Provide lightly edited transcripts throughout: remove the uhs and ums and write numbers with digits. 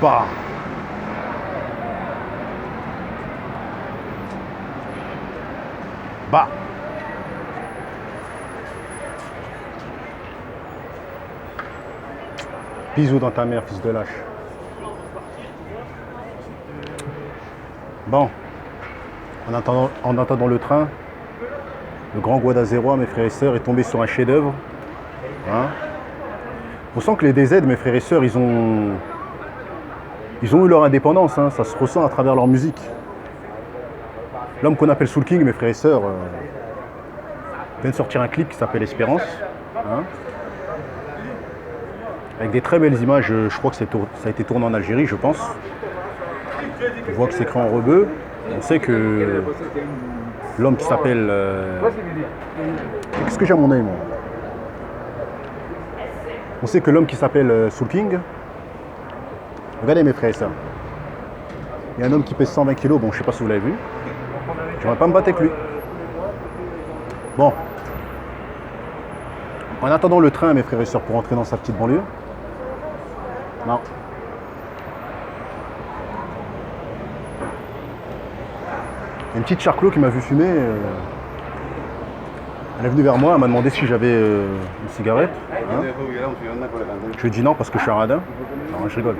Bah. Bah. Bisous dans ta mère, fils de lâche. Bon. En attendant le train, le grand Guada 0, mes frères et sœurs, est tombé sur un chef-d'œuvre. Hein. On sent que les DZ, mes frères et sœurs, ils ont eu leur indépendance. Hein. Ça se ressent à travers leur musique. L'homme qu'on appelle Soul King, mes frères et sœurs, vient de sortir un clip qui s'appelle Espérance. Hein. Avec des très belles images. Je crois que ça a été tourné en Algérie, je pense. On voit que c'est écrit en rebeu. On sait que l'homme qui s'appelle... Qu'est-ce que j'ai à mon œil, moi? On sait que l'homme qui s'appelle Soul King... Regardez mes frères et sœurs. Il y a un homme qui pèse 120 kg. Bon, je sais pas si vous l'avez vu. Je ne vais pas me battre avec lui. Bon. En attendant le train, mes frères et sœurs, pour rentrer dans sa petite banlieue. Non. Il y a une petite charclo qui m'a vu fumer. Elle est venue vers moi, elle m'a demandé si j'avais une cigarette. Hein. Je lui ai dit non parce que je suis un radin. Non, je rigole.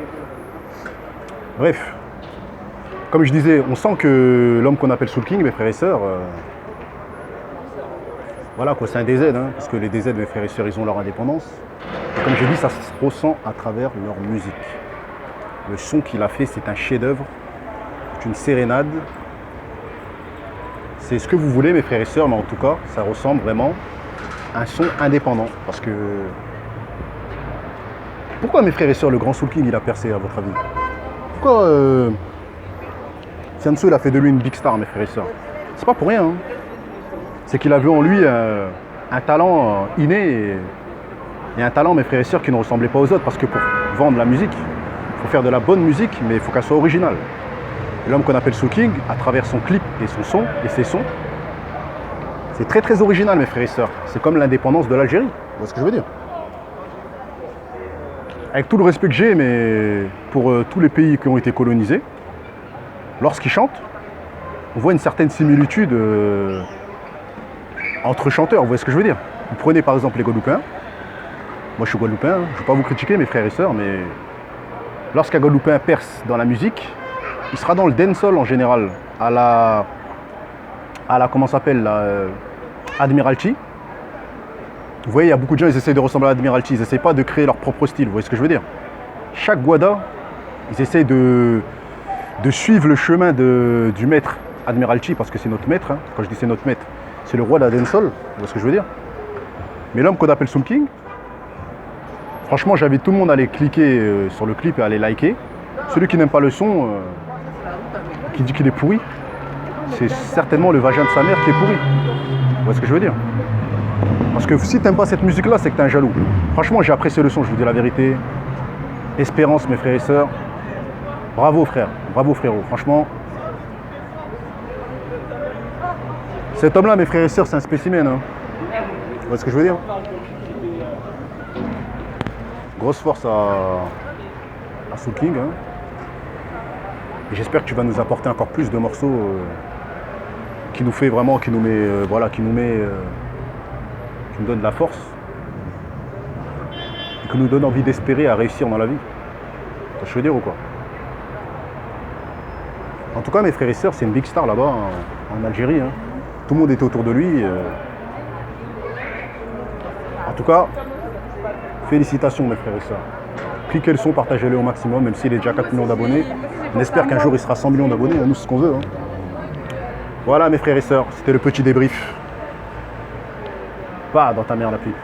Bref. Comme je disais, on sent que l'homme qu'on appelle Soul King, mes frères et sœurs, voilà quoi, c'est un DZ, hein, parce que les DZ, mes frères et sœurs, ils ont leur indépendance. Et comme j'ai dit, ça se ressent à travers leur musique. Le son qu'il a fait, c'est un chef-d'œuvre, c'est une sérénade. C'est ce que vous voulez, mes frères et sœurs, mais en tout cas, ça ressemble vraiment à un son indépendant. Parce que... Pourquoi, mes frères et sœurs, le grand Soul King, il a percé, à votre avis? Pourquoi Fianso, il a fait de lui une big star, mes frères et sœurs? C'est pas pour rien. Hein. C'est qu'il a vu en lui un talent inné et un talent, mes frères et sœurs, qui ne ressemblait pas aux autres. Parce que pour vendre la musique, il faut faire de la bonne musique, mais il faut qu'elle soit originale. L'homme qu'on appelle Soul King, à travers son clip et son son, et ses sons, c'est très très original, mes frères et sœurs. C'est comme l'indépendance de l'Algérie. Vous voyez ce que je veux dire? Avec tout le respect que j'ai, mais pour tous les pays qui ont été colonisés, lorsqu'ils chantent, on voit une certaine similitude entre chanteurs. Vous voyez ce que je veux dire? Vous prenez par exemple les Guadeloupéens. Moi je suis Guadeloupéen, je ne vais pas vous critiquer, mes frères et sœurs, mais lorsqu'un Guadeloupéen perce dans la musique, il sera dans le dancehall en général, à la comment ça s'appelle, Admiralty. Vous voyez, il y a beaucoup de gens, ils essaient de ressembler à Admiralty, ils n'essaient pas de créer leur propre style, vous voyez ce que je veux dire? Chaque Guada, ils essaient de suivre le chemin du maître Admiralty, parce que c'est notre maître, hein. Quand je dis c'est notre maître, c'est le roi de la dancehall, vous voyez ce que je veux dire? Mais l'homme qu'on appelle Soul King, franchement, j'invite tout le monde à aller cliquer sur le clip et à aller liker. Celui qui n'aime pas le son, qui dit qu'il est pourri, c'est certainement le vagin de sa mère qui est pourri. Vous voyez ce que je veux dire? Parce que si tu n'aimes pas cette musique-là, c'est que tu es un jaloux. Franchement, j'ai apprécié le son, je vous dis la vérité. Espérance, mes frères et sœurs. Bravo, frère. Bravo, frérot. Franchement. Cet homme-là, mes frères et sœurs, c'est un spécimen. Hein. Vous voyez ce que je veux dire? Grosse force à Soul King. Hein. Et j'espère que tu vas nous apporter encore plus de morceaux qui nous fait vraiment, qui nous met, voilà, qui nous donne de la force. Et qui nous donne envie d'espérer à réussir dans la vie. Ça, je veux dire ou quoi? En tout cas, mes frères et sœurs, c'est une big star là-bas, en Algérie. Hein. Tout le monde était autour de lui. En tout cas, félicitations, mes frères et sœurs. Cliquez le son, partagez-le au maximum, même s'il est déjà 4 millions d'abonnés. On espère qu'un jour, il sera 100 millions d'abonnés. Nous, c'est ce qu'on veut. Hein. Voilà, mes frères et sœurs, c'était le petit débrief. Pas dans ta mère, la pute.